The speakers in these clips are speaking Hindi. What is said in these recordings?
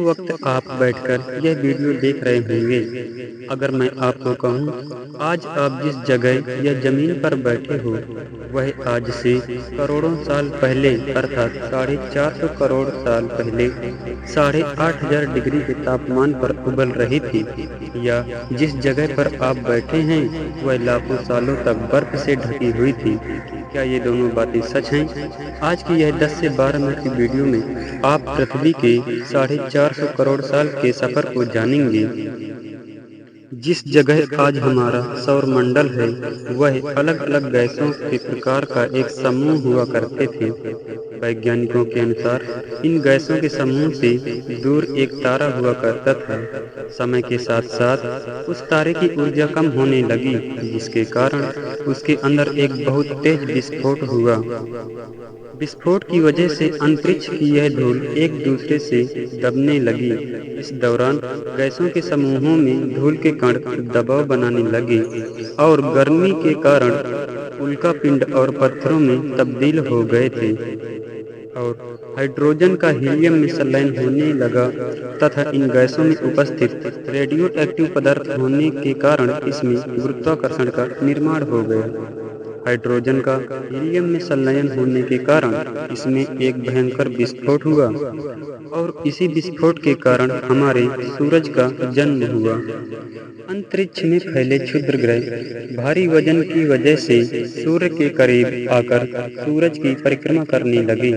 वक्त आप बैठकर यह वीडियो देख रहे होंगे। अगर मैं आपको कहूँ, आज आप जिस जगह या जमीन पर बैठे हो, वह आज से करोड़ों साल पहले अर्थात 450 करोड़ साल पहले 8,500 डिग्री के तापमान पर उबल रही थी, या जिस जगह पर आप बैठे हैं वह लाखों सालों तक बर्फ से ढकी हुई थी। क्या ये दोनों बातें सच हैं? आज की यह 10 से 12 मिनट की वीडियो में आप पृथ्वी के 450 करोड़ साल के सफर को जानेंगे। जिस जगह आज हमारा सौरमंडल है, वह अलग अलग गैसों के प्रकार का एक समूह हुआ करते थे। वैज्ञानिकों के अनुसार इन गैसों के समूह से दूर एक तारा हुआ करता था। समय के साथ साथ उस तारे की ऊर्जा कम होने लगी, जिसके कारण उसके अंदर एक बहुत तेज विस्फोट हुआ। विस्फोट की वजह से अंतरिक्ष की यह धूल एक दूसरे से दबने लगी। इस दौरान गैसों के समूहों में धूल के कण दबाव बनाने लगे और गर्मी के कारण उल्कापिंड और पत्थरों में तब्दील हो गए थे, और हाइड्रोजन का हीलियम में संलयन होने लगा तथा इन गैसों में उपस्थित रेडियो एक्टिव पदार्थ होने के कारण इसमें गुरुत्वाकर्षण का निर्माण हो गया। हाइड्रोजन का हीलियम में संलयन होने के कारण इसमें एक भयंकर विस्फोट हुआ, और इसी विस्फोट के कारण हमारे सूरज का जन्म हुआ। अंतरिक्ष में फैले क्षुद्र ग्रह भारी वजन की वजह से सूर्य के करीब आकर सूरज की परिक्रमा करने लगे।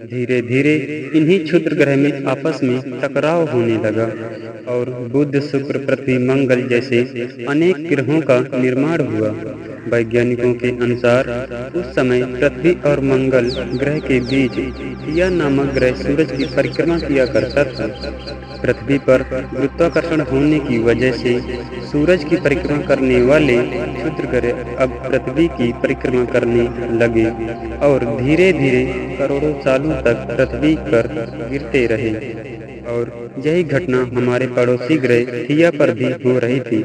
धीरे धीरे इन्हीं क्षुद्र ग्रह में आपस में टकराव होने लगा, और बुध, शुक्र, पृथ्वी, मंगल जैसे अनेक ग्रहों का निर्माण हुआ। वैज्ञानिकों के अनुसार उस समय पृथ्वी और मंगल ग्रह के बीच थिया नामक ग्रह सूरज की परिक्रमा किया करता था। पृथ्वी पर गुरुत्वाकर्षण होने की वजह से सूरज की परिक्रमा करने वाले क्षुद्र ग्रह अब पृथ्वी की परिक्रमा करने लगे और धीरे धीरे करोड़ों सालों तक पृथ्वी पर गिरते रहे। और यही घटना हमारे पड़ोसी ग्रह थिया पर भी हो रही थी,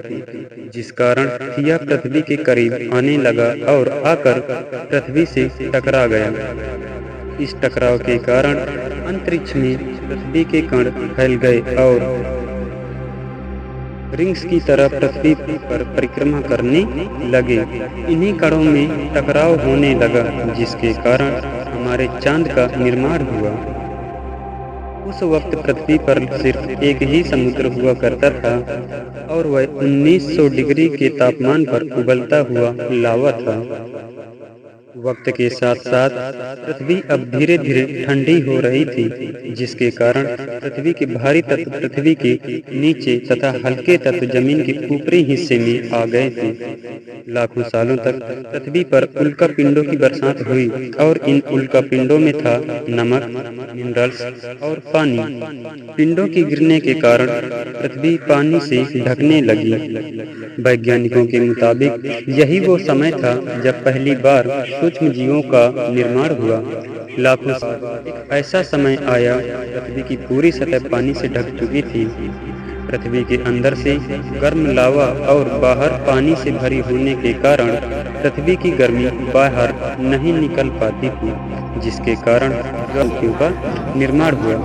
जिस कारण थिया पृथ्वी के करीब आने लगा और आकर पृथ्वी से टकरा गया। इस टकराव के कारण अंतरिक्ष में पृथ्वी के कण फैल गए और रिंग्स की तरह पृथ्वी पर परिक्रमा करने लगे। इन्हीं कणों में टकराव होने लगा, जिसके कारण हमारे चांद का निर्माण हुआ। उस वक्त पृथ्वी पर सिर्फ एक ही समुद्र हुआ करता था, और वह 1900 डिग्री के तापमान पर उबलता हुआ लावा था। वक्त के साथ साथ पृथ्वी अब धीरे धीरे ठंडी हो रही थी, जिसके कारण पृथ्वी के भारी तत्व पृथ्वी के नीचे तथा हल्के तत्व जमीन के ऊपरी हिस्से में आ गए थे। लाखों सालों तक पृथ्वी पर उल्कापिंडों की बरसात हुई, और इन उल्कापिंडों में था नमक, मिनरल्स और पानी। पिंडों के गिरने के कारण पृथ्वी पानी से ढकने लगी। वैज्ञानिकों के मुताबिक यही वो समय था जब पहली बार सूक्ष्म जीवों का निर्माण हुआ। लाखों एक ऐसा समय आया, पृथ्वी की पूरी सतह पानी से ढक चुकी थी। पृथ्वी के अंदर से गर्म लावा और बाहर पानी से भरी होने के कारण पृथ्वी की गर्मी बाहर नहीं निकल पाती थी, जिसके कारण ज्वालामुखियों का निर्माण हुआ,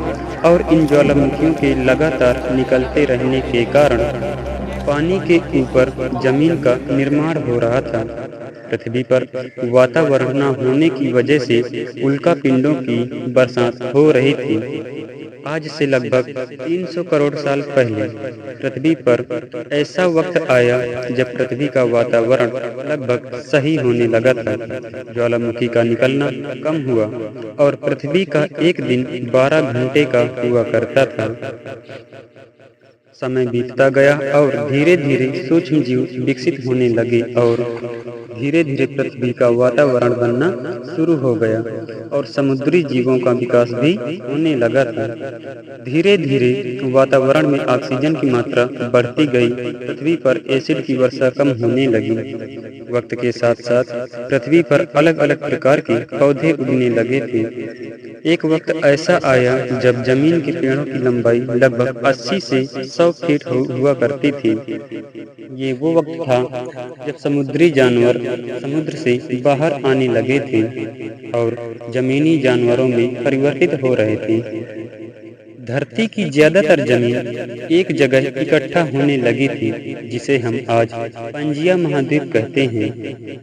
और इन ज्वालामुखियों के लगातार निकलते रहने के कारण पानी के ऊपर जमीन का निर्माण हो रहा था। पृथ्वी पर वातावरण न होने की वजह से उल्कापिंडों की बरसात हो रही थी। आज से लगभग 300 करोड़ साल पहले पृथ्वी पर ऐसा वक्त आया जब पृथ्वी का वातावरण लगभग सही होने लगा था। ज्वालामुखी का निकलना कम हुआ और पृथ्वी का एक दिन 12 घंटे का हुआ करता था। समय बीतता गया और धीरे धीरे सूक्ष्म जीव विकसित होने लगे, और धीरे धीरे पृथ्वी का वातावरण बनना शुरू हो गया, और समुद्री जीवों का विकास भी होने लगा था। धीरे धीरे वातावरण में ऑक्सीजन की मात्रा बढ़ती गई, पृथ्वी पर एसिड की वर्षा कम होने लगी। वक्त के साथ साथ पृथ्वी पर अलग अलग प्रकार के पौधे उगने लगे थे। एक वक्त ऐसा आया जब जमीन के पेड़ों की लंबाई लगभग 80 से 100 फीट हुआ करती थी। ये वो वक्त था जब समुद्री जानवर समुद्र से बाहर आने लगे थे और जमीनी जानवरों में परिवर्तित हो रहे थे। धरती की ज्यादातर जमीन एक जगह इकट्ठा होने लगी थी, जिसे हम आज पंजिया महाद्वीप कहते हैं।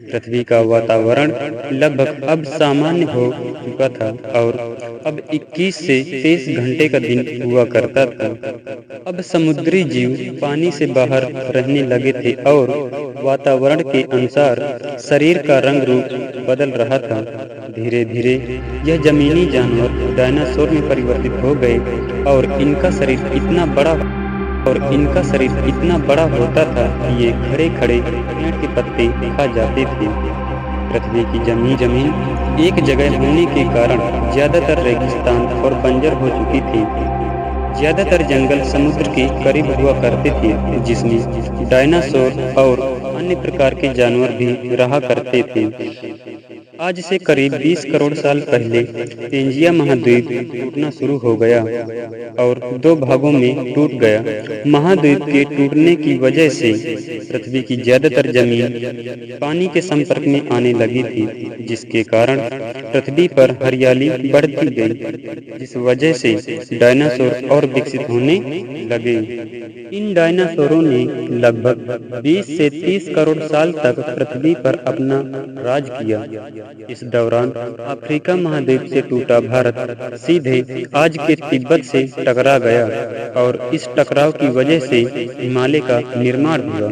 पृथ्वी का वातावरण लगभग अब सामान्य हो चुका था और अब 21 से 23 घंटे का दिन हुआ करता था। अब समुद्री जीव पानी से बाहर रहने लगे थे और वातावरण के अनुसार शरीर का रंग रूप बदल रहा था। धीरे धीरे यह जमीनी जानवर डायनासोर में परिवर्तित हो गए और इनका शरीर इतना बड़ा होता था कि ये खड़े खड़े पेड़ के पत्ते खा जाते थे। पृथ्वी की जमीन एक जगह होने के कारण ज्यादातर रेगिस्तान और बंजर हो चुकी थी। ज्यादातर जंगल समुद्र के करीब हुआ करते थे, जिसमें डायनासोर और अन्य प्रकार के जानवर भी रहा करते थे। आज से करीब 20 करोड़ साल पहले पेंजिया महाद्वीप टूटना शुरू हो गया और 2 भागों में टूट गया। महाद्वीप के टूटने की वजह से पृथ्वी की ज्यादातर जमीन पानी के संपर्क में आने लगी थी, जिसके कारण पृथ्वी पर हरियाली बढ़ती गई, जिस वजह से डायनासोर और विकसित होने लगे। इन डायनासोरों ने लगभग 20 से 30 करोड़ साल तक पृथ्वी पर अपना राज किया। इस दौरान अफ्रीका महाद्वीप से टूटा भारत सीधे आज के तिब्बत से टकरा गया और इस टकराव की वजह से हिमालय का निर्माण हुआ।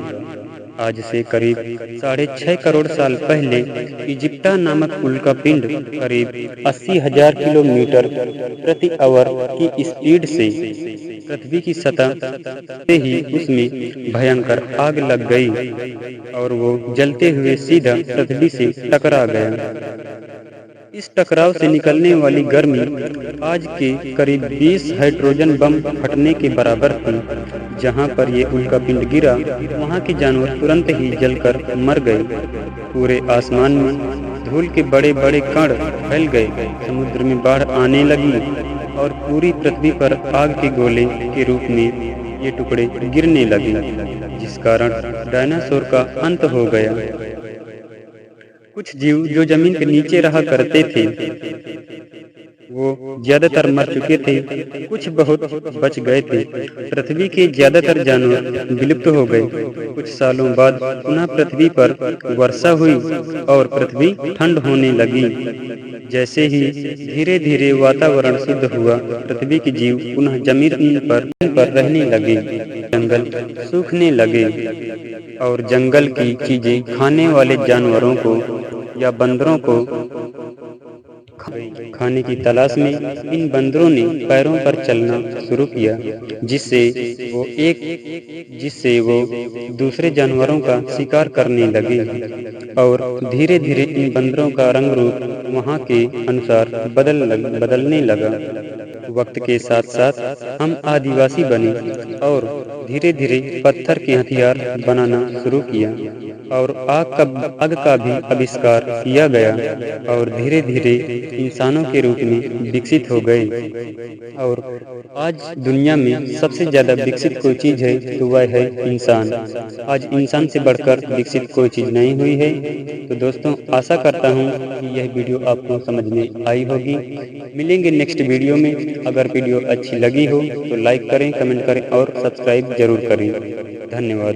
आज से करीब 6.5 करोड़ साल पहले इजिप्टा नामक उल्कापिंड करीब 80,000 किलोमीटर प्रति आवर की स्पीड से पृथ्वी की सतह से ही उसमें भयंकर आग लग गई और वो जलते हुए सीधा पृथ्वी से टकरा गया। इस टकराव से निकलने वाली गर्मी आज के करीब 20 हाइड्रोजन बम फटने के बराबर थी। जहां पर ये उल्कापिंड गिरा, वहां के जानवर तुरंत ही जलकर मर गए। पूरे आसमान में धूल के बड़े बड़े कण फैल गए, समुद्र में बाढ़ आने लगी और पूरी पृथ्वी पर आग के गोले के रूप में ये टुकड़े गिरने लगे, जिस कारण डायनासोर का अंत हो गया। कुछ जीव जो जमीन के नीचे रहा करते थे वो ज्यादातर मर चुके थे, कुछ बहुत बच गए थे। पृथ्वी के ज्यादातर जानवर विलुप्त हो गए। कुछ सालों बाद पुनः पृथ्वी पर वर्षा हुई और पृथ्वी ठंड होने लगी। जैसे ही धीरे धीरे वातावरण शुद्ध हुआ, पृथ्वी के जीव पुनः जमीन पर रहने लगे। जंगल सूखने लगे और जंगल की चीजें खाने वाले जानवरों को या बंदरों को खाने की तलाश में इन बंदरों ने पैरों पर चलना शुरू किया, जिससे वो दूसरे जानवरों का शिकार करने लगे और धीरे धीरे इन बंदरों का रंग रूप वहाँ के अनुसार बदलने लगा। वक्त के साथ साथ हम आदिवासी बने और धीरे धीरे पत्थर के हथियार बनाना शुरू किया और आग का भी आविष्कार किया गया और धीरे धीरे इंसानों के रूप में विकसित हो गए। और आज दुनिया में सबसे ज्यादा विकसित कोई चीज है तो वह है इंसान। आज इंसान से बढ़कर विकसित कोई चीज नहीं हुई है। तो दोस्तों, आशा करता हूँ कि यह वीडियो आपको समझ में आई होगी। मिलेंगे नेक्स्ट वीडियो में। अगर वीडियो अच्छी लगी हो तो लाइक करें, कमेंट करें और सब्सक्राइब जरूर करें। धन्यवाद।